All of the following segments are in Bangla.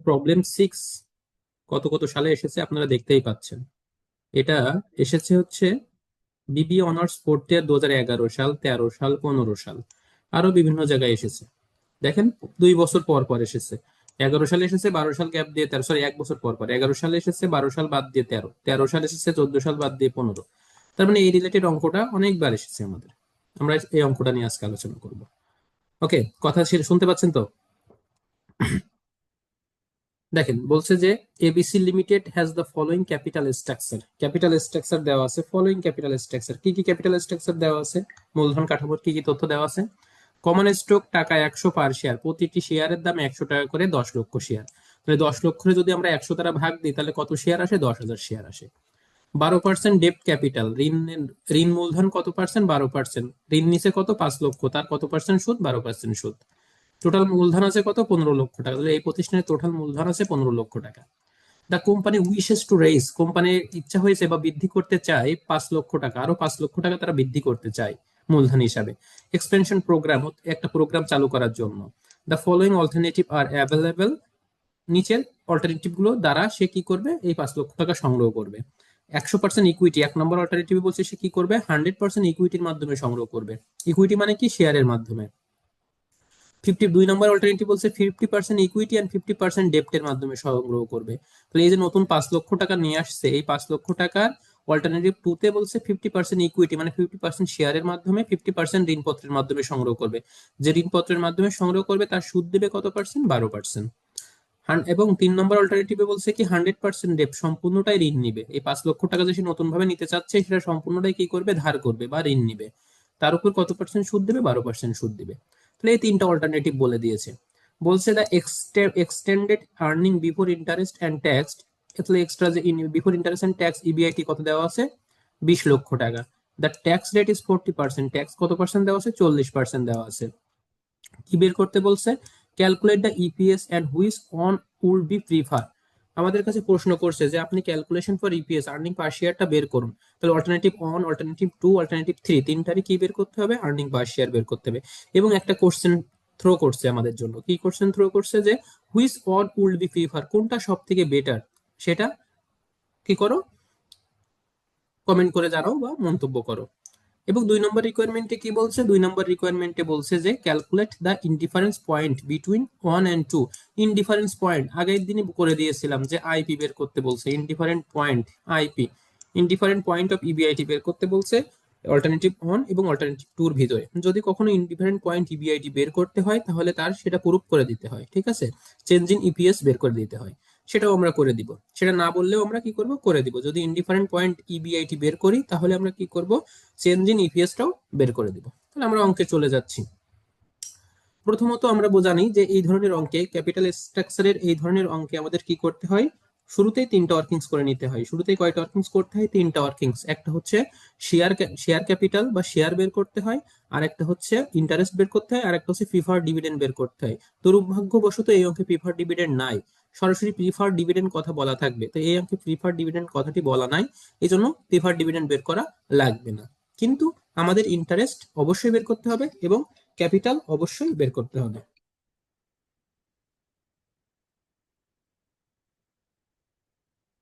প্রবলেম 6 কত কত সালে এসেছে আপনারা দেখতেই পাচ্ছেন। এটা এসেছে হচ্ছে বিবি অনার্স ফোর্থ ইয়ার 2011 সাল, 13 সাল, 15 সাল, আরো বিভিন্ন জায়গায় এসেছে। দেখেন 2 বছর পর পর এসেছে। 11 সালে এসেছে, 12 সাল গ্যাপ দিয়ে 13, সরি 1 বছর পর পর 11 সালে এসেছে, 12 সাল বাদ দিয়ে 13, 13 সাল এসেছে, 14 সাল বাদ দিয়ে 15। তার মানে এই রিলেটেড অঙ্কটা অনেকবার এসেছে আমাদের। আমরা এই অঙ্কটা নিয়ে আজকে আলোচনা করব। ওকে, কথা শুনতে পাচ্ছেন তো? দেখেন বলছে যে ABC limited has the following capital structure. Capital structure দেওয়া আছে, ফলোইং ক্যাপিটাল স্ট্রাকচার। কি কি ক্যাপিটাল স্ট্রাকচার দেওয়া আছে? মূলধন কাঠামোর কি কি তথ্য দেওয়া আছে? কমন স্টক টাকা 100 পার শেয়ার, প্রতিটি শেয়ারের দাম 100 টাকা করে, 10 লক্ষ শেয়ার। তাহলে 10 লক্ষরে যদি আমরা 100 দ্বারা ভাগ দিই তাহলে কত শেয়ার আসে? 10,000 শেয়ার আসে। 12% ডেপ্ট ক্যাপিটাল, ঋণ। ঋণ মূলধন কত পার্সেন্ট? 12%। ঋণ নিচে কত? 5 লক্ষ, তার কত পার্সেন্ট সুদ? 12% সুদ। টোটাল মূলধন আছে কত? 15 লক্ষ টাকা। তাহলে এই প্রতিষ্ঠানের টোটাল মূলধন আছে 15 লক্ষ টাকা। The company wishes to raise, কোম্পানির ইচ্ছা হয়েছে বা বৃদ্ধি করতে চায় 5 লক্ষ টাকা, আরো 5 লক্ষ টাকা তারা বৃদ্ধি করতে চায় মূলধন হিসাবে। এক্সপেনশন প্রোগ্রাম, একটা প্রোগ্রাম চালু করার জন্য। The following alternative R available, নিচের অল্টারনেটিভ গুলো দ্বারা সে কি করবে? এই 5 লক্ষ টাকা সংগ্রহ করবে। 100% ইকুইটি, 1 নম্বর অল্টারনেটিভ বলছে সে কি করবে? 100% ইকুইটির মাধ্যমে সংগ্রহ করবে। ইকুইটি মানে কি? শেয়ারের মাধ্যমে। 2 নম্বর অল্টারনেটিভ বলছে 50% ইকুইটি অ্যান্ড 50% ডেপ্টের মাধ্যমে সংগ্রহ করবে। তাহলে এই যে নতুন 5 লক্ষ টাকা নিয়ে আসছে, এই 5 লক্ষ টাকার অল্টারনেটিভ 2 তে বলছে 50% ইকুইটি মানে 50% শেয়ারের মাধ্যমে, 50% ঋণপত্রের মাধ্যমে সংগ্রহ করবে। যে ঋণপত্রের মাধ্যমে সংগ্রহ করবে তার সুদ দেবে কত পার্সেন্ট? 12%। এবং 3 নম্বর অল্টারনেটিভে বলছে কি 100% ডেপ, সম্পূর্ণটাই ঋণ নিবে। এই 5 লক্ষ টাকা যে সে নতুন ভাবে নিতে চাচ্ছে সেটা সম্পূর্ণটাই কি করবে? ধার করবে বা ঋণ নিবে। তার উপর কত পার্সেন্ট সুদ দেবে? 12% সুদ দিবে। তাহলে এই তিনটা অল্টারনেটিভ বলে দিয়েছে। বলছে the extended earning before interest and tax. তাহলে এক্সট্রা যে before interest and tax, EBIT কত দেওয়া আছে? 20 লক্ষ টাকা। The tax rate is 40%, tax কত পার্সেন্ট দেওয়া আছে? 40% দেওয়া আছে। কি বের করতে বলছে? Calculate the EPS and which one would be prefer. আমাদের কাছে প্রশ্ন করছে যে আপনি calculation for EPS, earning per শেয়ারটা বের করুন। তাহলে অল্টারনেটিভ 1, অল্টারনেটিভ 2, অল্টারনেটিভ 3, তিনটারই কি বের করতে হবে? আর্নিং পার শেয়ার বের করতে হবে। এবং একটা কোশ্চেন থ্রো করছে আমাদের জন্য। কি কোশ্চেন থ্রো করছে? যে which one would be prefer, কোনটা সব থেকে বেটার, সেটা কি করো? কমেন্ট করে জানাও বা মন্তব্য করো। এবং 2 নম্বর রিকোয়ারমেন্টে কি বলছে? 2 নম্বর রিকোয়ারমেন্টে বলছে যে calculate the indifference point between 1 and 2। Indifference point আগের দিনই করে দিয়েছিলাম যে আইপি বের করতে বলছে। Indifferent point IP, indifferent point of EBIT বের করতে বলছে অল্টারনেটিভ 1 এবং অল্টারনেটিভ 2 এর ভিতরে। যদি কখনো ইনডিফারেন্ট পয়েন্ট ইবিআইটি বের করতে হয় তাহলে তার সেটা প্রুফ করে দিতে হয়, ঠিক আছে? চেঞ্জ ইন ইপিএস বের করে দিতে হয়। সেটাও আমরা করে দিব। সেটা না বললেও আমরা কি করব? করে দিব। যদি ইনডিফারেন্ট পয়েন্ট ইবিআইটি বের করি তাহলে আমরা কি করব? চেঞ্জ ইন ইপিএসটাও বের করে দিব। তাহলে আমরা অঙ্কে চলে যাচ্ছি। প্রথমত আমরা জানি যে এই ধরনের অঙ্কে, ক্যাপিটাল স্ট্রাকচারের এই ধরনের অঙ্কে আমাদের কি করতে হয়? শুরুতেই 3টা ওয়ার্কিংস করে নিতে হয়। শুরুতেই কয়টা ওয়ার্কিংস করতে হয়? 3টা ওয়ার্কিংস। একটা হচ্ছে শেয়ার শেয়ার ক্যাপিটাল বা শেয়ার বের করতে হয়, আর একটা হচ্ছে ইন্টারেস্ট বের করতে হয়, আর একটা হচ্ছে প্রিফার ডিভিডেন্ড বের করতে হয়। দুর্ভাগ্যবশত এই অঙ্কে প্রিফার ডিভিডেন্ড নাই। সরাসরি প্রিফার ডিভিডেন্ড কথা বলা থাকবে, তো এই অঙ্কে প্রিফার ডিভিডেন্ড কথাটি বলা নাই, এই জন্য প্রিফার ডিভিডেন্ড বের করা লাগবে না। কিন্তু আমাদের ইন্টারেস্ট অবশ্যই বের করতে হবে এবং ক্যাপিটাল অবশ্যই বের করতে হবে।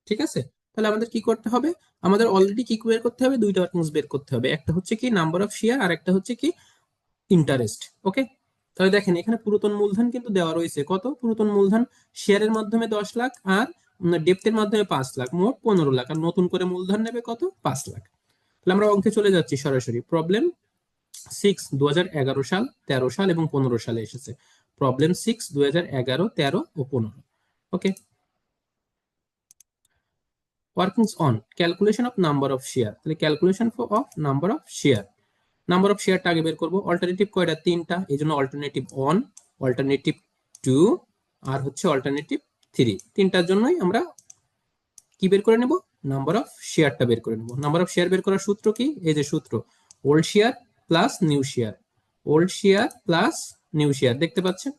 ঠিক আছে? তাহলে আমাদের কি করতে হবে? আমাদের অলরেডি কি বের করতে হবে? 2টা ওয়ার্কিংস বের করতে হবে। একটা হচ্ছে কি নাম্বার অফ শেয়ার, আর একটা হচ্ছে কি ইন্টারেস্ট। ওকে, তাহলে দেখেন এখানে পুরাতন মূলধন কিন্তু দেওয়া রয়েছে। কত পুরাতন মূলধন? শেয়ারের মাধ্যমে 10 লাখ আর ডেপ্টের মাধ্যমে 5 লাখ, মোট 15 লাখ। আর নতুন করে মূলধন নেবে কত? 5 লাখ। তাহলে আমরা অঙ্কে চলে যাচ্ছি সরাসরি। প্রবলেম 6 2011 সাল, 13 সাল এবং 15 সালে এসেছে। প্রবলেম 6 2011, 13 ও 15। Okay, workings on calculation of number of share. তাহলে calculation of number of share, number of শেয়ারটা আগে বের করবো। অল্টারনেটিভ কয়টা? 3টা, এই জন্য অল্টারনেটিভ 1, অল্টারনেটিভ 2 আর হচ্ছে অল্টারনেটিভ 3। তিনটার জন্যই আমরা কি বের করে নেব? নাম্বার অফ শেয়ারটা বের করে নেব। নাম্বার অফ শেয়ার বের করার সূত্র কি? এই যে সূত্র, old share plus new share, old share plus new share, দেখতে পাচ্ছেন?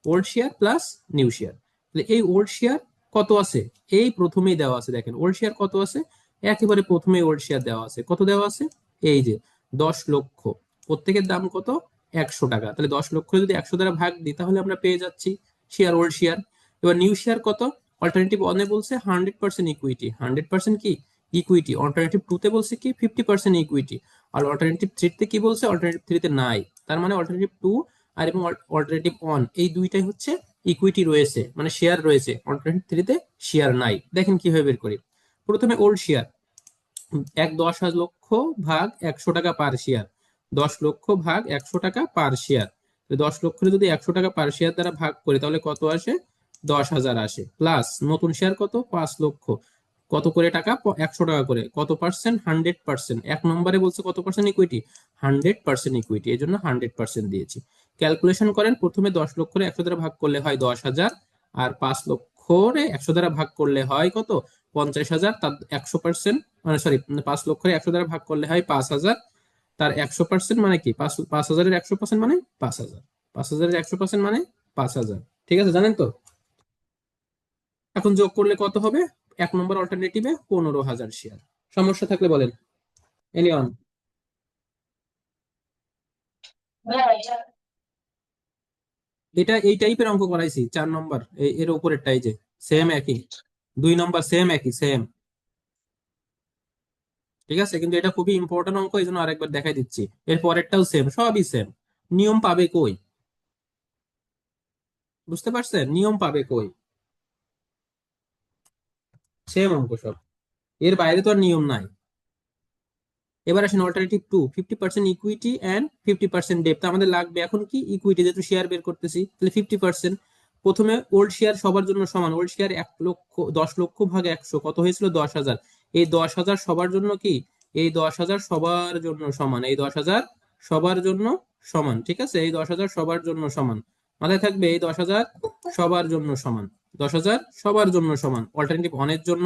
Old share plus new share. তাহলে এই ওল্ড শেয়ার কত আছে? এই প্রথমেই দেওয়া আছে, দেখেন ওল্ড শেয়ার কত আছে? একেবারে প্রথমেই ওল্ড শেয়ার দেওয়া আছে। কত দেওয়া আছে? এই যে 10 লক্ষ। প্রত্যেকের দাম কত? 100 টাকা। তাহলে 10 লক্ষ যদি 100 দ্বারা ভাগ দিই তাহলে আমরা পেয়ে যাচ্ছি শেয়ার, ওল্ড শেয়ার। এবার নিউ শেয়ার কত? অল্টারনেটিভ ওয়ানে বলছে 100% ইকুইটি, 100% কি ইকুইটি। অল্টারনেটিভ টু তে বলছে কি 50% ইকুইটি। আর অল্টারনেটিভ থ্রিতে কি বলছে? অল্টারনেটিভ থ্রিতে নাই। তার মানে অল্টারনেটিভ টু আর এবং অল্টারনেটিভ ওয়ান এই দুইটাই হচ্ছে ইকুইটি রয়েছে, মানে শেয়ার রয়েছে। অল্টারনেটিভ থ্রিতে শেয়ার নাই। দেখেন কিভাবে বের করি। প্রথমে ওল্ড শেয়ার, 10 লক্ষ ভাগ 100 টাকা পার শেয়ার, 10 লক্ষ ভাগ 100 টাকা পার শেয়ার। 10 লক্ষ যদি 100 টাকা পার শেয়ার দ্বারা ভাগ করি তাহলে কত আসে? 10,000 আসে। প্লাস নতুন শেয়ার কত? 5 লক্ষ। কত করে টাকা? 100 টাকা করে। কত পার্সেন্ট? 100%। এক নম্বরে বলছে কত পার্সেন্ট ইকুইটি? 100% ইকুইটি, এই জন্য 100% দিয়েছি। ক্যালকুলেশন করেন। প্রথমে 10 লক্ষ 100 দ্বারা ভাগ করলে হয় 10,000, আর 5 লক্ষ 100 দ্বারা ভাগ করলে হয় কত? 50,000। তার 100%, মানে সরি, 5 লক্ষ 100 দ্বারা ভাগ করলে হয় 5,000। তার 100% মানে কি? 5,000-এর 100% মানে 5,000। 5,000-এর 100% মানে 5,000। ঠিক আছে, জানেন তো? এখন যোগ করলে কত হবে? এক নম্বর অল্টারনেটিভে 15,000 শেয়ার। সমস্যা থাকলে বলেন। এনিওয়ান? এটা এই টাইপের অঙ্ক করাইছি 4 নম্বর, এর উপরেরটাই যে সেম একই। 2 নম্বর সেম একই, সেম। ঠিক আছে, কিন্তু এটা খুবই ইম্পর্টেন্ট অঙ্ক, এই জন্য আরেকবার দেখাই দিচ্ছি। এর পরেরটাও সেম, সবই সেম। নিয়ম পাবে কই? বুঝতে পারছেন? নিয়ম পাবে কই? সেম অঙ্ক সব, এর বাইরে তো আর নিয়ম নাই। এবার আসেন অল্টারনেটিভ টু, 50% ইকুইটি অ্যান্ড 50% ডেপ্ট। আমাদের লাগবে এখন কি? ইকুইটি, যেহেতু শেয়ার বের করতেছি তাহলে 50%। প্রথমে ওল্ড শেয়ার সবার জন্য সমান। ওল্ড শেয়ার 1 লক্ষ, 10 লক্ষ ভাগ 100 কত হয়েছিল? 10,000। এই 10,000 সবার জন্য কি? এই 10,000 সবার জন্য সমান। এই 10,000 সবার জন্য সমান। ঠিক আছে, এই 10,000 সবার জন্য সমান। মাথায় থাকবে, এই 10,000 সবার জন্য সমান। 10,000 সবার জন্য সমান। অল্টারনেটিভ ওয়ানের জন্য,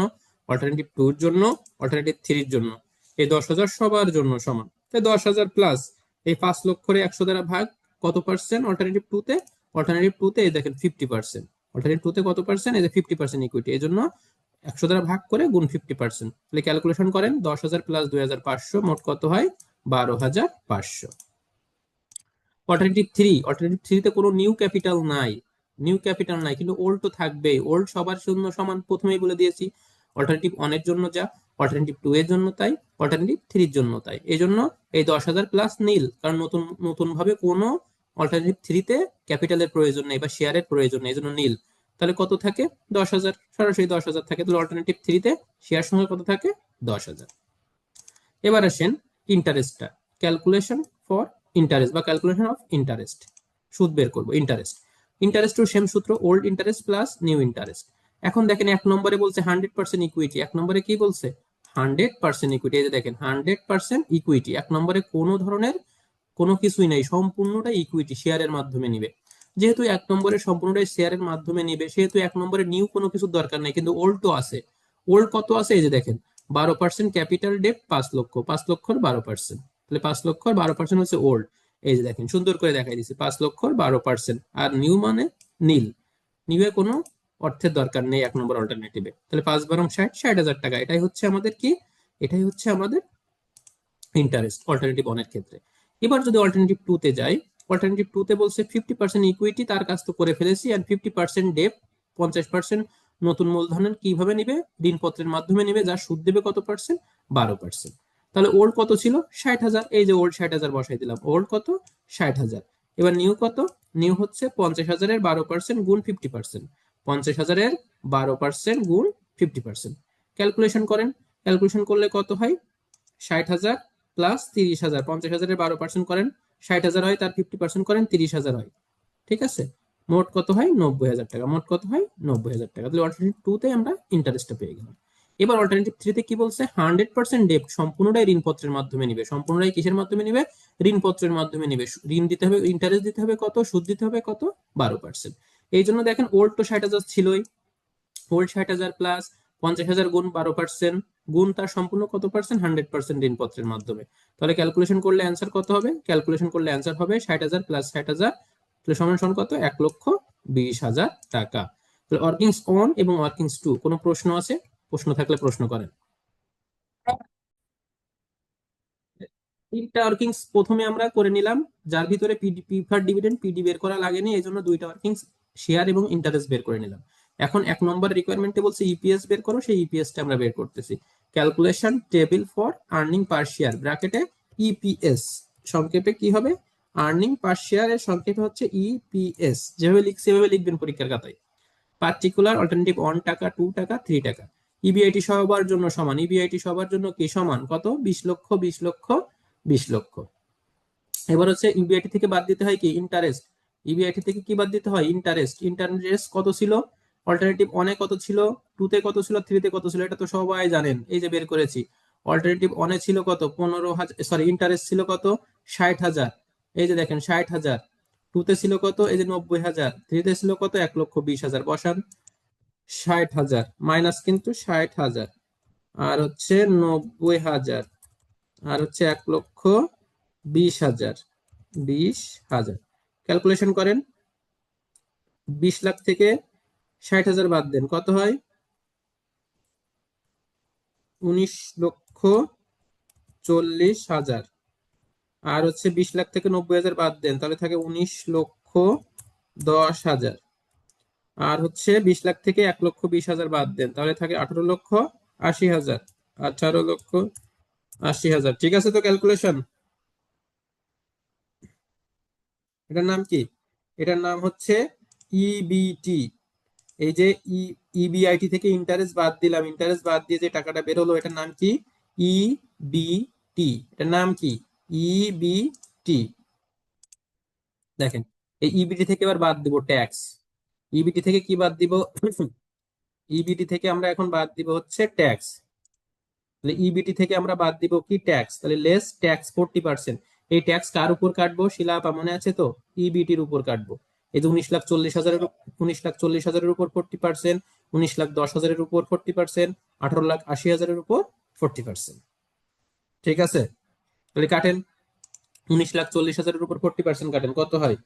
অল্টারনেটিভ টুর জন্য, অল্টারনেটিভ থ্রির জন্য। এই 10,000 সবার জন্য সমান। তাই 10,000 প্লাস এই 5 লক্ষরে 100 দ্বারা ভাগ, কত পার্সেন্ট অল্টারনেটিভ টু তে? অল্টারনেটিভ টু তে এই দেখেন 50%। অল্টারনেটিভ টু তে কত পার্সেন্ট? এই যে 50% ইকুইটি, এই জন্য 100 দ্বারা ভাগ করে গুণ 50%। তাহলে ক্যালকুলেশন করেন, 10,000 প্লাস 2,500 মোট কত হয়? 12,500। অল্টারনেটিভ থ্রি, অল্টারনেটিভ থ্রিতে কোনো নিউ ক্যাপিটাল নাই। নিউ ক্যাপিটাল নাই, কিন্তু ওল্ড তো থাকবেই। ওল্ড সবার জন্য সমান, প্রথমেই বলে দিয়েছি। অল্টারনেটিভ ওয়ানের জন্য যা, অল্টারনেটিভ টু এর জন্য তাই, অল্টারনেটিভ থ্রির জন্য তাই। এই জন্য এই 10,000 প্লাস নীল, কারণ নতুন নতুন ভাবে কোনো অল্টারনেটিভ থ্রিতে ক্যাপিটালের প্রয়োজন নেই বা শেয়ারের প্রয়োজন নেই, এই জন্য নীল। তাহলে কত থাকে? 10,000, সরাসরি 10,000 থাকে। তাহলে অল্টারনেটিভ থ্রিতে শেয়ার সংখ্যা কত থাকে? 10,000। এবার আসেন ইন্টারেস্টটা, ক্যালকুলেশন ফর ইন্টারেস্ট বা ক্যালকুলেশন অফ ইন্টারেস্ট। সুদ বের করবো, ইন্টারেস্ট। ইন্টারেস্টও সেম সূত্র, old interest plus new interest. এখন দেখেন 1 নম্বরে বলছে 100% ইকুইটি। 1 নম্বরে কি বলছে? 100% ইকুইটি। এই যে দেখেন 100% ইকুইটি। 1 নম্বরে কোনো ধরনের কোনো কিছুই নাই, সম্পূর্ণটা ইকুইটি, শেয়ারের মাধ্যমে নিবে। যেহেতু 1 নম্বরে সম্পূর্ণটাই শেয়ারের মাধ্যমে নিবে, সেহেতু 1 নম্বরে নিউ কোনো কিছুর দরকার নেই। কিন্তু ওল্ড তো আছে। ওল্ড কত আছে? এই যে দেখেন 12% ক্যাপিটাল ডেট, 5 লক্ষ, 5 লক্ষর 12%। তাহলে 5 লক্ষর 12% হচ্ছে ওল্ড। এই যে দেখেন সুন্দর করে দেখাই দিচ্ছি, 5 লক্ষর 12%। আর নিউ মানে নীল। নিউ এ কোনো অর্থের দরকার নেই 1 নম্বর অল্টারনেটিভে। তাহলে 5 × 60, 60,000 টাকা। এটাই হচ্ছে আমাদের কি? এটাই হচ্ছে আমাদের ইন্টারেস্ট অল্টারনেটিভ ওয়ানের ক্ষেত্রে। এবার যদি অল্টারনেটিভ টু তে যাই, অল্টারনেটিভ টু তে বলছে 50% ইকুইটি, তার কাজ তো করে ফেলেছি, আর 50% ডেপ, 50% নতুন মূলধনের কিভাবে নিবে? ঋণপত্রের মাধ্যমে নিবে, যা সুদ দেবে কত পার্সেন্ট? 12%। তাহলে ওল্ড কত ছিল? 60,000। এই যে ওল্ড 60,000 বসাই দিলাম। ওল্ড কত? 60,000। এবার নিউ কত? নিউ হচ্ছে 50,000-এর 12% গুণ 50%। 50,000-এর 12% গুণ 50%। ক্যালকুলেশন করেন। ক্যালকুলেশন করলে কত হয়? 60,000 প্লাস 30,000, 50,000-এর 12% করেন 60,000 হয়, তার 50% করেন 30,000 হয়। ঠিক আছে, মোট কত হয়? 90,000 টাকা। মোট কত হয়? 90,000 টাকা। তাহলে অল্টারনেটিভ টু তে আমরা ইন্টারেস্টটা পেয়ে গেলাম। এবার অল্টারনেটিভ থ্রিতে কি বলছে? 100% ডেপ, সম্পূর্ণটাই ঋণপত্রের মাধ্যমে নিবে। সম্পূর্ণটাই কিসের মাধ্যমে নিবে? ঋণপত্রের মাধ্যমে নিবে। ঋণ দিতে হবে, ইন্টারেস্ট দিতে হবে কত? সুদ দিতে হবে কত? 12%। এই জন্য দেখেন ওল্ড তো 60,000 ছিলই। ওল্ড 60,000 প্লাস 50,000 গুণ 12%, গুণ তার সম্পূর্ণ কত পার্সেন্ট? 100% ঋণপত্রের মাধ্যমে। তাহলে ক্যালকুলেশন করলে অ্যান্সার কত হবে? ক্যালকুলেশন করলে অ্যান্সার হবে 60,000 প্লাস 60,000, তাহলে সমান সমান কত? 1,20,000 টাকা। তাহলে ওয়ার্কিংস অন এবং ওয়ার্কিংস টু, কোনো প্রশ্ন আছে? প্রশ্ন থাকলে প্রশ্ন করেন। তিনটা ওয়ার্কিংস প্রথমে আমরা করে নিলাম, যার ভিতরে প্রিফার ডিভিডেন্ড পিডি বের করা লাগেনি, এই জন্য দুইটা ওয়ার্কিংস শেয়ার এবং ইন্টারেস্ট বের করে নিলাম। এখন 1 নম্বর রিকোয়ারমেন্টে বলছে ইপিএস বের করো, সেই ইপিএসটা আমরা বের করতেছি। Calculation table for earning per share ব্র্যাকেটে ইপিএস, সংক্ষেপে কি হবে, আর্নিং পার শেয়ার এর সংক্ষেপে হচ্ছে ইপিএস। যেভাবে লিখছি সেভাবে লিখবেন পরীক্ষার খাতায়। পার্টিকুলার অল্টারনেটিভ 1 টাকা, 2 টাকা, 3 টাকা। ইবিআইটি সবার জন্য সমান, ইবিআইটি সবার জন্য কি সমান, কত, 20 লক্ষ, 20 লক্ষ, 20 লক্ষ। এবার হচ্ছে ইবিআইটি থেকে বাদ দিতে হয় কি, ইন্টারেস্ট। ইবিআইটি থেকে কি বাদ দিতে হয়, ইন্টারেস্ট। ইন্টারেস্ট কত ছিল, অল্টারনেটিভ 1-এ কত ছিল, 2-তে কত ছিল, 3-তে কত ছিল, এটা তো সবাই জানেন, এই যে বের করেছি। অল্টারনেটিভ 1-এ ছিল কত, 15,000, সরি ইন্টারেস্ট ছিল কত, 60,000, এই যে দেখেন 60,000। 2-তে ছিল কত, এই যে 90,000। 3-তে ছিল কত, 1,20,000। বসান, 60,000 মাইনাস কিন্তু 60,000, আর হচ্ছে 90,000, আর হচ্ছে 1,20,000, 20,000। ক্যালকুলেশন করেন, 20 লাখ থেকে 60,000 বাদ দেন, কত হয়, 19,40,000। আর হচ্ছে 20 লাখ থেকে 90,000 বাদ দেন, তাহলে থাকে 19,10,000। আর হচ্ছে 20 লাখ থেকে 1,20,000 বাদ দেন, তাহলে থাকে 18,80,000। 18,80,000, ঠিক আছে তো ক্যালকুলেশন। এটার নাম কি, এটার নাম হচ্ছে ইবিটি। এই যে ইবিআইটি থেকে ইন্টারেস্ট বাদ দিলাম, ইন্টারেস্ট বাদ দিয়ে যে টাকাটা বেরোলো, এটার নাম কি, ইবিটি। এটার নাম কি, ইবিটি। দেখেন, এই ইবিটি থেকে এবার বাদ দিব ট্যাক্স। ইবিটি থেকে কি বাদ দিব, ইবিটি থেকে আমরা এখন বাদ দিব হচ্ছে ট্যাক্স। তাহলে ইবিটি থেকে আমরা বাদ দিব কি, ট্যাক্স। তাহলে লেস ট্যাক্স 40%। এই ট্যাক্স কার উপর কাটবো, শিলাপা মনে আছে তো, ইবিটির উপর কাটবো। এই যে 19,40,000, 19,40,000 উপর 40%, 19,10,000 উপর 40%, 18,80,000 উপর 40%। ঠিক আছে, তাহলে কাটেন, 19,40,000 উপর 40% কাটেন, কত হয়,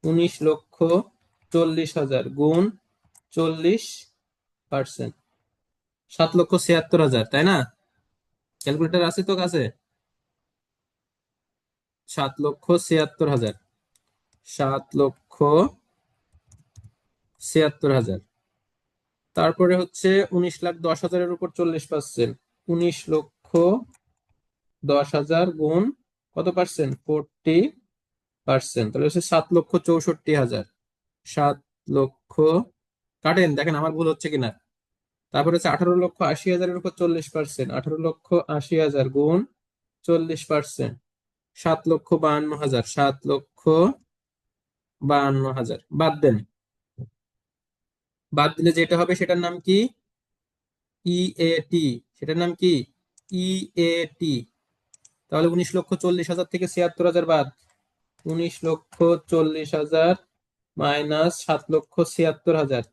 19,40,000 গুণ 40%, 7,76,000, তাই না? ক্যালকুলেটর আছে তো কাছে, 7,76,000, 7,76,000। তারপরে হচ্ছে 19,10,000 উপর 40%, 19,10,000 গুণ কত পার্সেন্ট, 40%, তাহলে হচ্ছে 7,64,000। 7 লক্ষ, কাটেন দেখেন আমার ভুল হচ্ছে কিনা। তারপরে হচ্ছে 18,80,000 উপর 40%, 18,80,000 গুণ 40%, 7,52,000, 7,52,000 বাদ দেন। বাদ দিলে যেটা হবে সেটার নাম কি, ইএটি। সেটার নাম কি, ইএটি। তাহলে 19,40,000 থেকে 76,000 বাদ, 19,40,000 মাইনাস 7,76,000,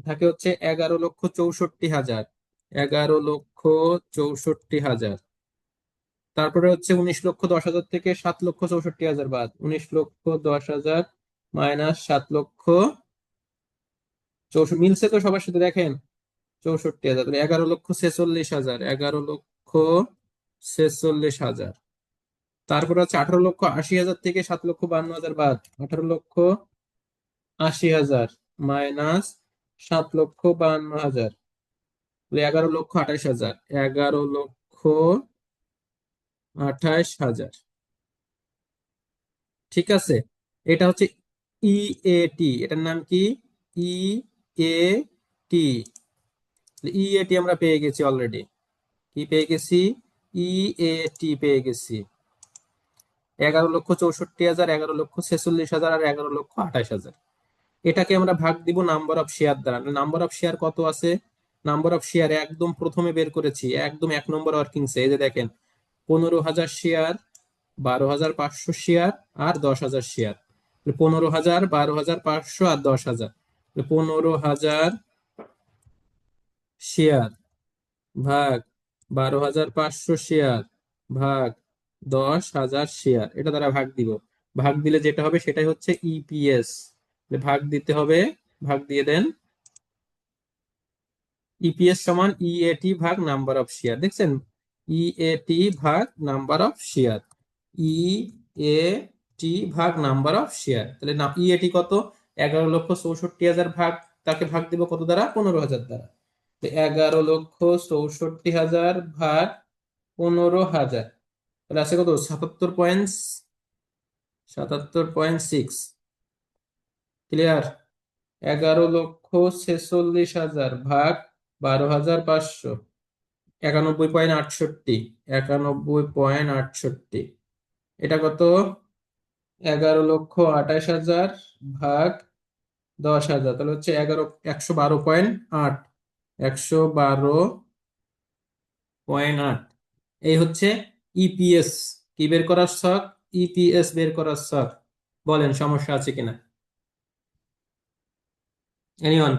থাকে হচ্ছে 11,64,000, 11,64,000। তারপরে হচ্ছে 19,10,000 থেকে 7,64,000 বাদ, 19,10,000 মাইনাস 7,64,000, মিলছে তো সবার সাথে দেখেন, 64,000, তাহলে 11,46,000, 11,46,000। তারপর হচ্ছে 18,80,000 থেকে 7,52,000 বাদ, 18,80,000 মাইনাস 7,52,000, 11,28,000, 11,28,000। ঠিক আছে, এটা হচ্ছে ইএটি, এটার নাম কি, ইএটি। ইএটি আমরা পেয়ে গেছি অলরেডি, কি পেয়ে গেছি, ইএটি পেয়ে গেছি। 11,64,000, 11,46,000, আর 11,28,000। এটাকে আমরা ভাগ দিব নাম্বার অফ শেয়ার দ্বারা। নাম্বার অফ শেয়ার কত আছে, নাম্বার অফ শেয়ার একদম প্রথমে বের করেছি, একদম 1 নম্বর ওয়ার্কিংসে, এই যে দেখেন, 15,000 শেয়ার, 12,500 শেয়ার, আর 10,000 শেয়ার। 15,000, 12,500 আর 10,000, 15,000 শেয়ার ভাগ 12,500 শেয়ার ভাগ 10,000 শেয়ার, এটা দ্বারা ভাগ দিব। ভাগ দিলে যেটা হবে সেটাই হচ্ছে ইপিএস। ভাগ দিতে হবে, ভাগ দিয়ে দেন। ইপিএস সমান ইএটি ভাগ নাম্বার অফ শেয়ার, দেখছেন, ইএটি ভাগ নাম্বার অফ শেয়ার, ইএটি ভাগ নাম্বার অফ শেয়ার। তাহলে ইএটি কত, 11,64,000 ভাগ তাকে ভাগ দিব কত দ্বারা? 15,000 দ্বারা। 11,64,000 ভাগ 15,000, তাহলে আছে কত? 77.6। ক্লিয়ার? 11,46,000 ভাগ 12,500, 91.68। 91.68, এটা কত? 11,28,000 ভাগ 10,000, তাহলে হচ্ছে 112.8। 112.8, এই হচ্ছে ইপিএস। কি বের করার শখ? ইপিএস বের করার শখ। বলেন সমস্যা আছে কিনা? এনিওয়ান?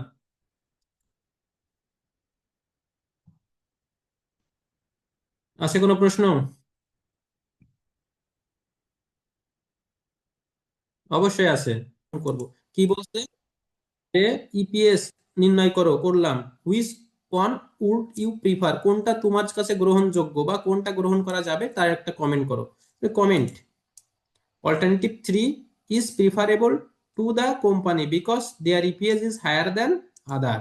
আছে কোনো প্রশ্ন? অবশ্যই আছে। করব। কি বলছে? যে ইপিএস নির্ণয় করো, করলাম। Which one would you prefer, কোনটা তোমার কাছে গ্রহণযোগ্য বা কোনটা গ্রহণ করা যাবে তার একটা কমেন্ট করো। Comment: alternative 3 is preferable to the company because their EPS is higher than other.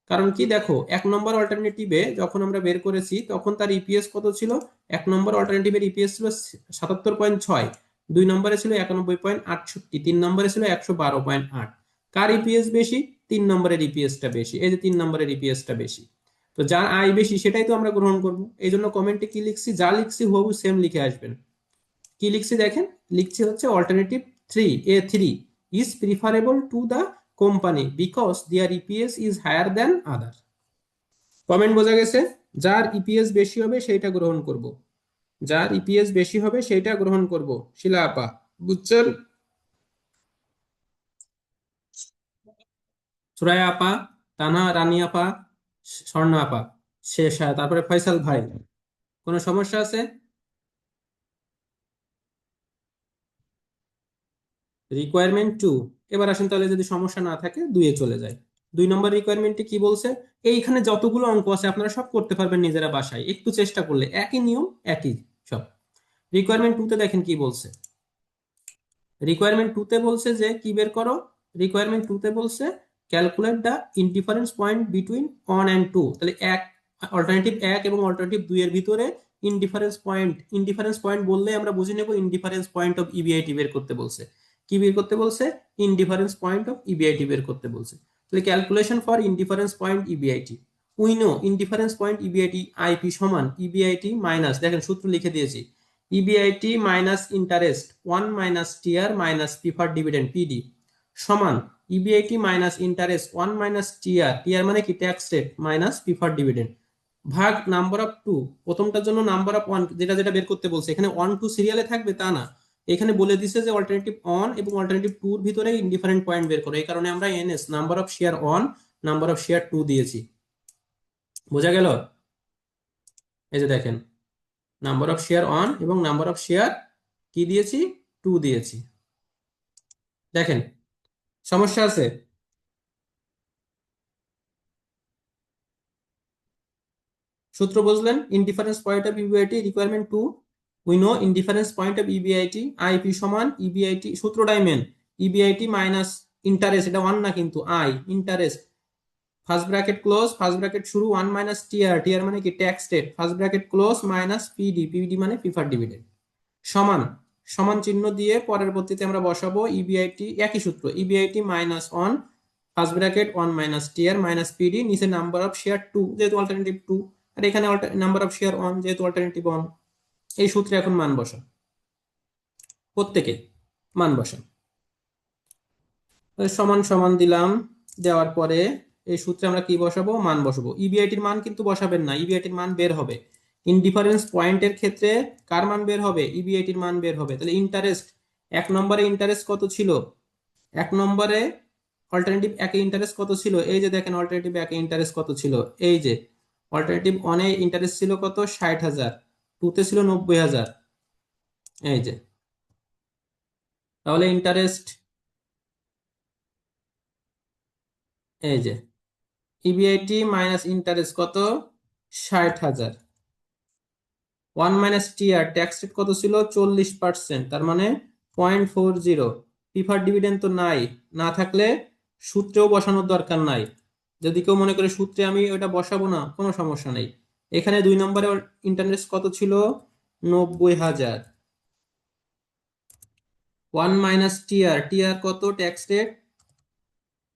কারণ কি দেখো, 1 নম্বর অল্টারনেটিভে যখন আমরা বের করেছি তখন তার ইপিএস কত ছিল? 1 নম্বর অল্টারনেটিভের ইপিএস ছিল 77.6, 2 নম্বরে ছিল 91.68, 3 নম্বরে ছিল 112.8। কার ইপিএস বেশি? 3 নম্বরের ইপিএসটা বেশি। এই যে 3 নম্বরের ইপিএসটা বেশি, তো যার আয় বেশি সেটাই তো আমরা গ্রহণ করব। এই জন্য কমেন্টে কি লিখছি? যা লিখছি হুবহু সেম লিখে আসবেন। কি লিখছি দেখেন, লিখছি হচ্ছে alternative 3A3 is preferable to the company because their EPS is higher than other. Comment বোঝা গেছে? যার ইপিএস বেশি হবে সেইটা গ্রহণ করব। যার ইপিএস বেশি হবে সেইটা গ্রহণ করব। শিলা আপা, বুঝছেন? সুরায়া আপা, তানা রানী আপা, স্বর্ণা আপা, শেষ, তারপরে ফয়সাল ভাই। কোনো সমস্যা আছে? রিকোয়ারমেন্ট 2। এবার আসেন তাহলে, যদি সমস্যা না থাকে 2-এ চলে যায়। 2 নম্বর রিকোয়ারমেন্টে কি বলছে? এইখানে যতগুলো অঙ্ক আছে আপনারা সব করতে পারবেন নিজেরা বাসায়, একটু চেষ্টা করলে একই নিয়ম, একই সব। রিকোয়ারমেন্ট 2-তে দেখেন কি বলছে। রিকোয়ারমেন্ট 2-তে বলছে যে কি বের করো? রিকোয়ারমেন্ট 2-তে বলছে calculate the indifference point between 1 and 2। তাহলে অল্টারনেটিভ 1 এবং অল্টারনেটিভ 2 এর ভিতরে ইনডিফারেন্স পয়েন্ট। ইনডিফারেন্স পয়েন্ট বললে আমরা বুঝে নেব ইনডিফারেন্স পয়েন্ট অফ ইবিআইটি বের করতে বলছে। কি বের করতে বলছে? ইনডিফারেন্স পয়েন্ট অফ ইবিআইটি বের করতে বলছে। তাহলে calculation for indifference point EBIT. We know indifference point EBIT IP সমান ইবিআইটি মাইনাস, দেখেন সূত্র লিখে দিয়েছি, EBIT minus interest 1 - TR minus preferred dividend PD সমান ইবিআইটি মাইনাস ইন্টারেস্ট 1 - TR মানে কি tax rate minus preferred dividend ভাগ নাম্বার অফ 2। প্রথমটার জন্য নাম্বার অফ 1 যেটা যেটা বের করতে বলছে, এখানে 1 2 সিরিয়ালে থাকবে তা না, এখানে বলে দিছে যে অল্টারনেটিভ 1 এবং অল্টারনেটিভ 2 এর ভিতরে ইনডিফারেন্ট পয়েন্ট বের করো। এই কারণে আমরা NS number of share 1 number of share 2 দিয়েছি। বোঝা গেল? এই যে দেখেন, নাম্বার অফ শেয়ার 1 এবং নাম্বার অফ শেয়ার কি দিয়েছি? 2 দিয়েছি। দেখেন সমস্যা আছে? সূত্র বুঝলেন? Indifference point of EBIT requirement 2, we know indifference point of EBIT IP সমান ইবিআইটি, সূত্রটাই মেন, ইবিআইটি মাইনাস ইন্টারেস্ট, এটা 1 না কিন্তু I, interest first bracket close, first bracket শুরু 1 - TR, টিআর মানে কি tax rate, first bracket close minus PD, PD মানে প্রিফার্ড ডিভিডেন্ড সমান, সমান চিহ্ন দিয়ে পরবর্তীতে আমরা বসাবো ইবিআইটি, একই সূত্র, EBIT minus 1 first bracket 1 - TR minus PD, নিচে নাম্বার অফ শেয়ার 2 যেহেতু অল্টারনেটিভ 2, আর এখানে নাম্বার অফ শেয়ার 1 যেহেতু অল্টারনেটিভ 1। এই সূত্রে এখন মান বসা, প্রত্যেকে মান বসা। সমান সমান দিলাম, দেওয়ার পরে এই সূত্রে আমরা কি বসাবো? মান বসাবো। ইবিআইটির মান কিন্তু বসাবেন না, ইবিআইটির মান বের হবে। ইনডিফারেন্স পয়েন্টের ক্ষেত্রে কার মান বের হবে? ইবিআইটির মান বের হবে। তাহলে ইন্টারেস্ট, 1 নম্বরে ইন্টারেস্ট কত ছিল? 1 নম্বরে অল্টারনেটিভ 1-এ ইন্টারেস্ট কত ছিল? এই যে দেখেন অল্টারনেটিভ 1-এ ইন্টারেস্ট কত ছিল, এই যে অল্টারনেটিভ 1-এ ইন্টারেস্ট ছিল কত? 60,000, 2-তে ছিল 90,000, এই যে। তাহলে ইন্টারেস্ট, এই যে ইবিআইটি মাইনাস ইন্টারেস্ট কত? 60,000। 1 - TR ট্যাক্স রেট কত ছিল? 40%, তার মানে 0.40। প্রিফার ডিভিডেন্ড তো নাই, না থাকলে সূত্রেও বসানোর দরকার নাই। যদি কেউ মনে করে সূত্রে আমি ওটা বসাবো না, কোনো সমস্যা নেই। এখানে 2 নম্বরে ইন্টারেস্ট কত ছিল? 90,000। 1 - TR, কত ট্যাক্স রেট?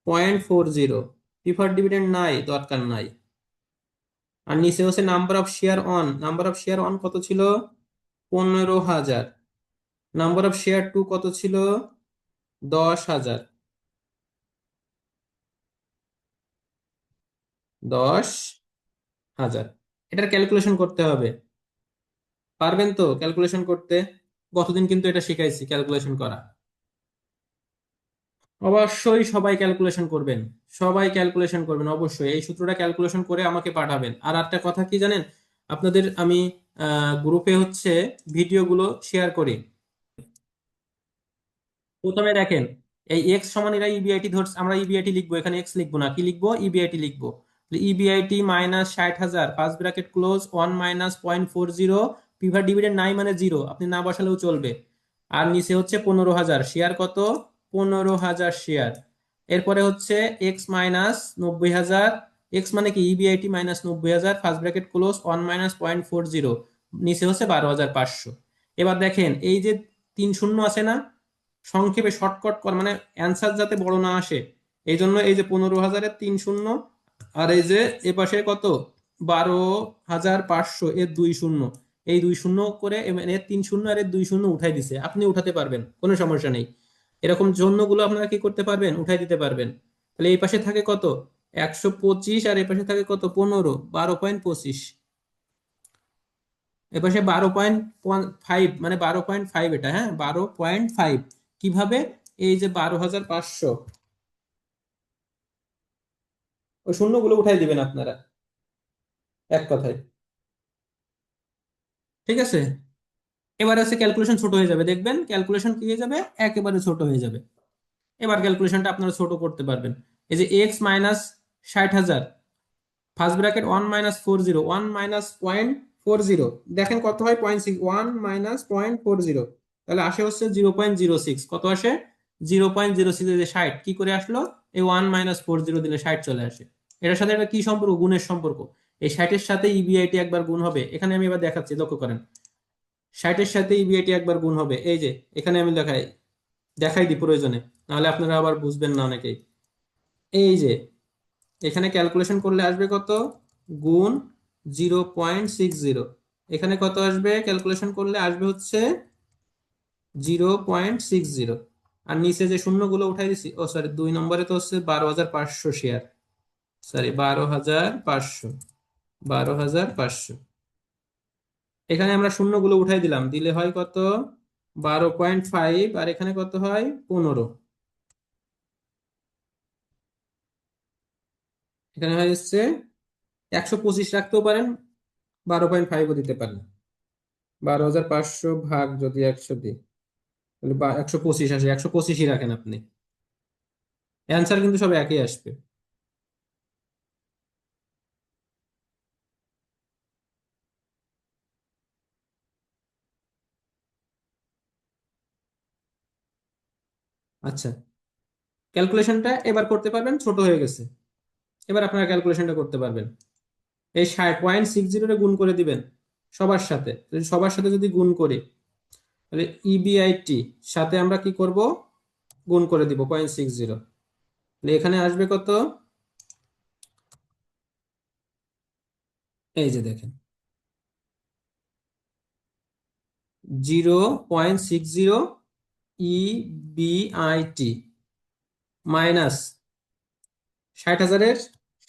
0.40। প্রিফার ডিভিডেন্ড নাই, দরকার নাই। আর নিচে হচ্ছে নাম্বার অফ শেয়ার অন কত ছিল? 15,000। নাম্বার অফ শেয়ার 2 কত ছিল? 10,000। 10,000। এটার ক্যালকুলেশন করতে হবে। পারবেন তো ক্যালকুলেশন করতে? গতদিন কিন্তু এটা শিখাইছি ক্যালকুলেশন করা। অবশ্যই সবাই ক্যালকুলেশন করবেন। সবাই ক্যালকুলেশন করবেন অবশ্যই, এই সূত্রটা ক্যালকুলেশন করে আমাকে পাঠাবেন। আর একটা কথা কি জানেন, আপনাদের আমি গ্রুপে হচ্ছে ভিডিওগুলো শেয়ার করি। প্রথমে দেখেন, এই এক্স সমান এরা ইবিআইটি ধরছে, আমরা ইবিআইটি লিখবো, এখানে এক্স লিখবো না, কি লিখবো? ইবিআইটি লিখবো। EBIT minus 60,000, first bracket close, 1 - 0.40। পিভার ডিভিডেন্ড নাই মানে 0, আপনি না বসালেও চলবে। আর নিচে হচ্ছে 15,000 শেয়ার, কত? 15,000 শেয়ার। এরপরে হচ্ছে এক্স মাইনাস 90,000। এক্স মানে কি? EBIT minus 90,000, first bracket close, 1 - 0.40। নিচে হচ্ছে 12,500। এবার দেখেন এই যে 3 শূন্য আছে না, সংক্ষেপে শর্টকাট কর মানে অ্যান্সার যাতে বড় না আসে, এই জন্য এই যে 15,000-এর 3 শূন্য, আর এই যে এপাশে কত 12,500 এর 2 শূন্য, এই 2 শূন্য করে মানে এর 3 শূন্য আর এর 2 শূন্য উঠাই দিছে, আপনি উঠাতে পারবেন, কোনো সমস্যা নেই। এরকম জন্যগুলো আপনারা কি করতে পারবেন? উঠাই দিতে পারবেন। তাহলে এই পাশে থাকে কত? 125, আর এই পাশে থাকে কত? 15, 12.25। এপাশে 12.5, মানে 12.5, এটা হ্যাঁ 12.5। কিভাবে? এই যে 12,500, ওই শূন্যগুলো উঠাই দিবেন আপনারা, এক কথায়। ঠিক আছে? এবার আছে ক্যালকুলেশন ছোট হয়ে যাবে, দেখবেন ক্যালকুলেশন কি হয়ে যাবে? একেবারে ছোট হয়ে যাবে। এবার ক্যালকুলেশনটা আপনারা ছোট করতে পারবেন। এই যে এক্স মাইনাস 60,000, ফার্স্ট ব্র্যাকেট 1 - 40, 1 - 0.40, দেখেন কত হয়? 0.6, 1 - 0.40, তাহলে আসে হচ্ছে 0.06। কত আসে? 0.06। যে 60 কি করে আসলো? এই 1 - 40 দিলে 60 চলে আসে। এটার সাথে একটা কি সম্পর্ক? গুণের সম্পর্ক। এই 60-এর সাথে ইবিআইটি একবার গুণ হবে, এখানে আমি এবার দেখাচ্ছি, লক্ষ্য করেন। 60-এর সাথে ইবিআইটি একবার গুণ হবে, এই যে এখানে আমি দেখাই, দেখাই দিই প্রয়োজনে, নাহলে আপনারা আবার বুঝবেন না অনেকেই। এই যে এখানে ক্যালকুলেশন করলে আসবে কত? গুণ 0.60। এখানে কত আসবে? ক্যালকুলেশন করলে আসবে হচ্ছে 0.60। আর নিচে যে শূন্যগুলো উঠাই দিছি, ও সরি, 2 নম্বরে তো হচ্ছে 12,500 শেয়ার, সরি 12,500, 12,500। এখানে আমরা শূন্যগুলো উঠাই দিলাম, দিলে হয় কত? 12.5, আর এখানে কত হয়? 15। এখানে হয় হচ্ছে 125 রাখতেও পারেন, 12.5ও দিতে পারেন। 12,500 ভাগ যদি 100 দিই, তাহলে 125 আসে, 125ই রাখেন আপনি। অ্যান্সার কিন্তু সব একই আসবে। আচ্ছা, ক্যালকুলেশনটা এবার করতে পারবেন, ছোট হয়ে গেছে। এবার আপনারা ক্যালকুলেশনটা করতে পারবেন। এই 60.60 গুণ করে দিবেন সবার সাথে। সবার সাথে যদি গুণ করি, তাহলে ইবিআইটি সাথে আমরা কি করব? গুণ করে দিব 0.60। তাহলে এখানে আসবে কত? এই যে দেখেন, 0.60 ইবিআইটি মাইনাস 60,000-এর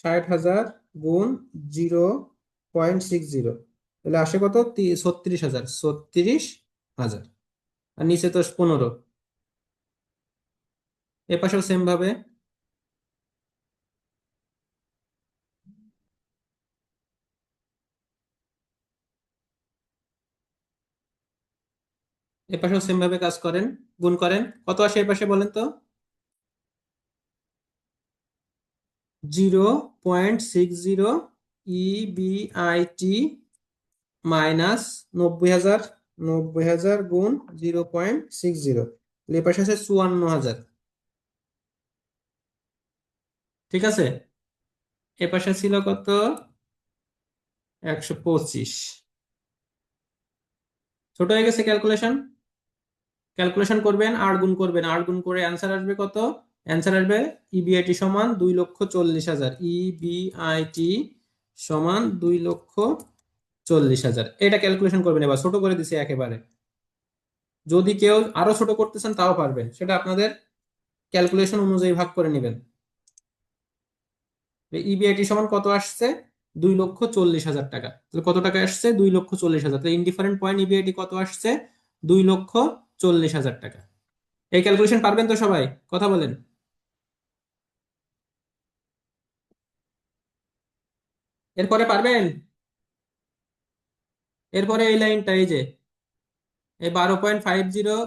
60,000 গুণ 0.60, তাহলে আসে কত? 36,000, 36,000। আর নিচে তো 15। এ পাশেও সেম ভাবে, এ পাশেও সেম ভাবে কাজ করেন, গুণ করেন। কত আসে এ পাশে বলেন তো? 0.60 ইবিআইটি মাইনাস 90,000, 90,000 গুণ 0.60, এ পাশে আছে 54,000। ঠিক আছে, এ পাশে ছিল কত, 125। ছোট হয়ে গেছে ক্যালকুলেশন। ক্যালকুলেশন করবেন, 8 গুণ করবেন, 8 গুণ করে অ্যান্সার আসবে কত? অ্যান্সার আসবে ইবিআইটি সমান 2,40,000। ইবিআইটি সমান 2,40,000। এটা ক্যালকুলেশন করবেন। এবার ছোট করে দিছে একেবারে। যদি কেউ আরো ছোট করতে চান তাও পারবেন, সেটা আপনাদের ক্যালকুলেশন অনুযায়ী ভাগ করে নেবেন। ইবিআইটি সমান কত আসছে? 2,40,000 টাকা। তাহলে কত টাকা আসছে? 2,40,000। তাহলে ইনডিফারেন্ট পয়েন্ট ইবিআইটি কত আসছে? 2,40,000 টাকা। এই ক্যালকুলেশন পারবেন তো সবাই? কথা বলেন। এরপরে পারবেন? এরপরে এই লাইনটা, এই যে এই 12.50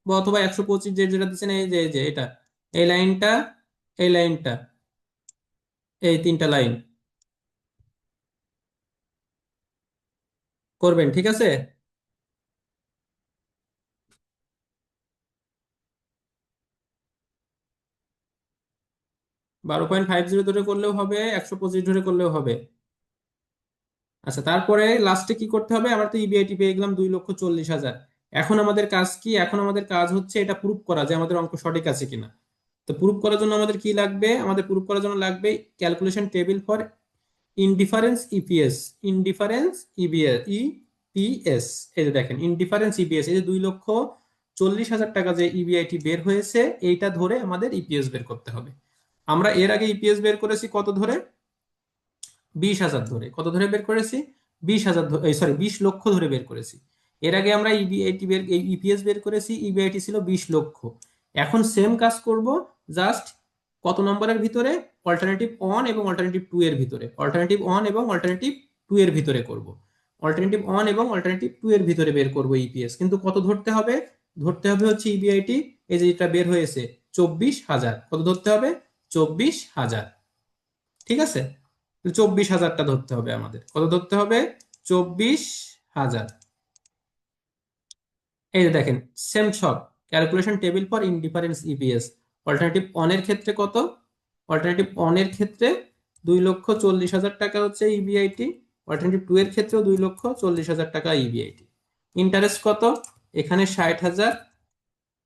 বা অথবা 125, যে যেটা দিচ্ছেন, এই যে এটা, এই লাইনটা, এই লাইনটা, এই তিনটা লাইন করবেন, ঠিক আছে? 12.50 ধরে করলেও হবে, 125 ধরে করলেও হবে। আচ্ছা, তারপরে লাস্টে কি করতে হবে? আমরা তো ইবিআইটি পেয়ে গেলাম 2,40,000। এখন আমাদের কাজ কি? এখন আমাদের কাজ হচ্ছে এটা প্রুফ করা যে আমাদের অঙ্ক সঠিক আছে কিনা। তো প্রুফ করার জন্য আমাদের কি লাগবে? আমাদের প্রুফ করার জন্য লাগবে calculation table for indifference EPS. Indifference EBS, EPS. এই যে দেখেন, ইনডিফারেন্স ইপিএস, এই যে 2,40,000 টাকা যে ইবিআইটি বের হয়েছে, এইটা ধরে আমাদের ইপিএস বের করতে হবে। আমরা এর আগে ইপিএস বের করেছি কত ধরে? 20,000 ধরে। কত ধরে বের করেছি? 20,000, সরি, 20 লক্ষ ধরে বের করেছি। এর আগে আমরা ইবিআইটি বের, ইপিএস বের করেছি, ইবিআইটি ছিল 20 লক্ষ। এখন সেম কাজ করব, জাস্ট কত নম্বরের ভিতরে? অল্টারনেটিভ অন এবং অল্টারনেটিভ টু এর ভিতরে। অল্টারনেটিভ অন এবং অল্টারনেটিভ টু এর ভিতরে করব। অল্টারনেটিভ অন এবং অল্টারনেটিভ টু এর ভিতরে বের করব ইপিএস। কিন্তু কত ধরতে হবে? ধরতে হবে হচ্ছে ইবিআইটি, এই যে এটা বের হয়েছে 24,000। কত ধরতে হবে? 24,000। ঠিক আছে, 24,000টা ধরতে হবে আমাদের। কত ধরতে হবে? 24,000। এই যে দেখেন, সেম সব calculation table for indifference EPS. Alternative on এর ক্ষেত্রে কত? অল্টারনেটিভ অন এর ক্ষেত্রে 2,40,000 টাকা হচ্ছে ইবিআইটি। অল্টারনেটিভ টু এর ক্ষেত্রেও 2,40,000 টাকা ইবিআইটি। ইন্টারেস্ট কত? এখানে 60,000,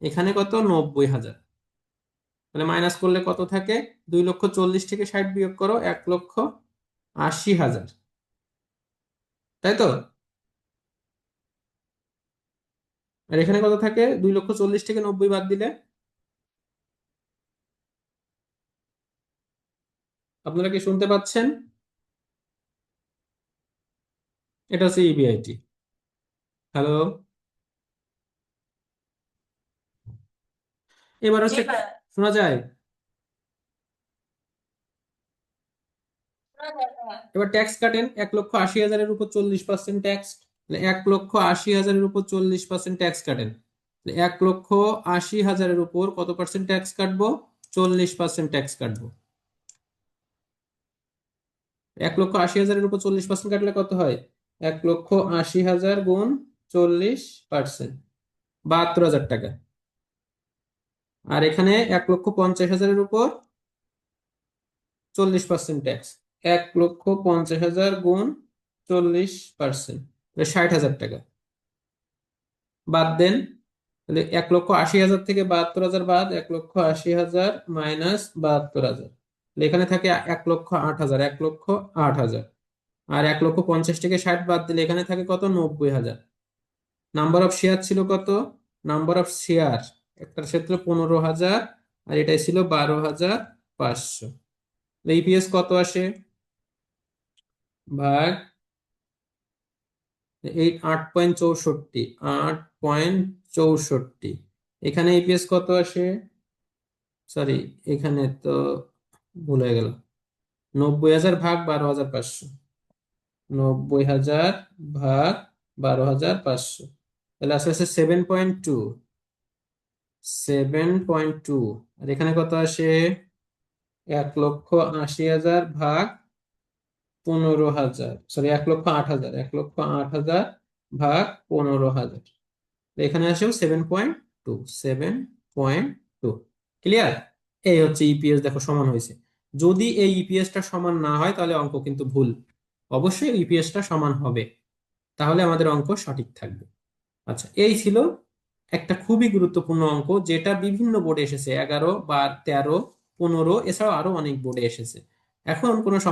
এখানে কত? 90,000। তাহলে মাইনাস করলে কত থাকে? 2,40,000 থেকে 60 বিয়োগ করো, 1,80,000। তাই তো? আর এখানে কত থাকে? 2,40,000 থেকে 90 বাদ দিলে? আপনারা কি শুনতে পাচ্ছেন? এটা হচ্ছে ইবিআইটি। হ্যালো? এবার হচ্ছে, শোনা যায়? এবার ট্যাক্স কাটেন। 1,80,000-এর উপর 40% ট্যাক্স। 1,80,000-এর উপর 40% ট্যাক্স কাটেন। 1,80,000-এর উপর কত পার্সেন্ট ট্যাক্স কাটবো? 40% ট্যাক্স কাটবো। 1,80,000-এর উপর 40% কাটলে কত হয়? 1,80,000 গুণ 40%, 72,000 টাকা। আর এখানে 1,50,000-এর উপর 40% ট্যাক্স। 1,50,000 গুণ 40%, 60,000 টাকা। বাদ দেন। তাহলে 1,80,000 থেকে 72,000 বাদ, 1,80,000 মাইনাস 72,000। এখানে থাকে 1,08,000, 1,08,000। আর 1,50,000 থেকে 60 বাদ দিলে এখানে থাকে কত? 90,000। নাম্বার অফ শেয়ার ছিল কত? নাম্বার অফ শেয়ার একটার ক্ষেত্রে 15,000, আর এটাই ছিল 12,500। ইপিএস কত আসে? ভাগ এই 8.64, 8.64। এখানে ইপিএস কত আসে? সরি, এখানে তো ভুল হয়ে গেল। 90,000 ভাগ 12,500। 90,000 ভাগ 12,500। তাহলে আসে আছে 7.2। 7.2। আর এখানে কত আসে? 1,80,000 ভাগ 15,000, সরি, 1,08,000। 1,08,000 ভাগ 15,000। এখানে আসেও 7.2। 7.2। ক্লিয়ার? এই হচ্ছে ইপিএস, দেখো সমান হয়েছে। যদি এই ইপিএসটা সমান না হয় তাহলে অঙ্ক কিন্তু ভুল। অবশ্যই ইপিএসটা সমান হবে, তাহলে আমাদের অঙ্ক সঠিক থাকবে। আচ্ছা, এই ছিল একটা খুবই গুরুত্বপূর্ণ অঙ্ক, যেটা বিভিন্ন বোর্ডে এসেছে, 11, 12, 13, 15, এছাড়াও আরো অনেক বোর্ডে এসেছে। এখন কোনো সমস্যা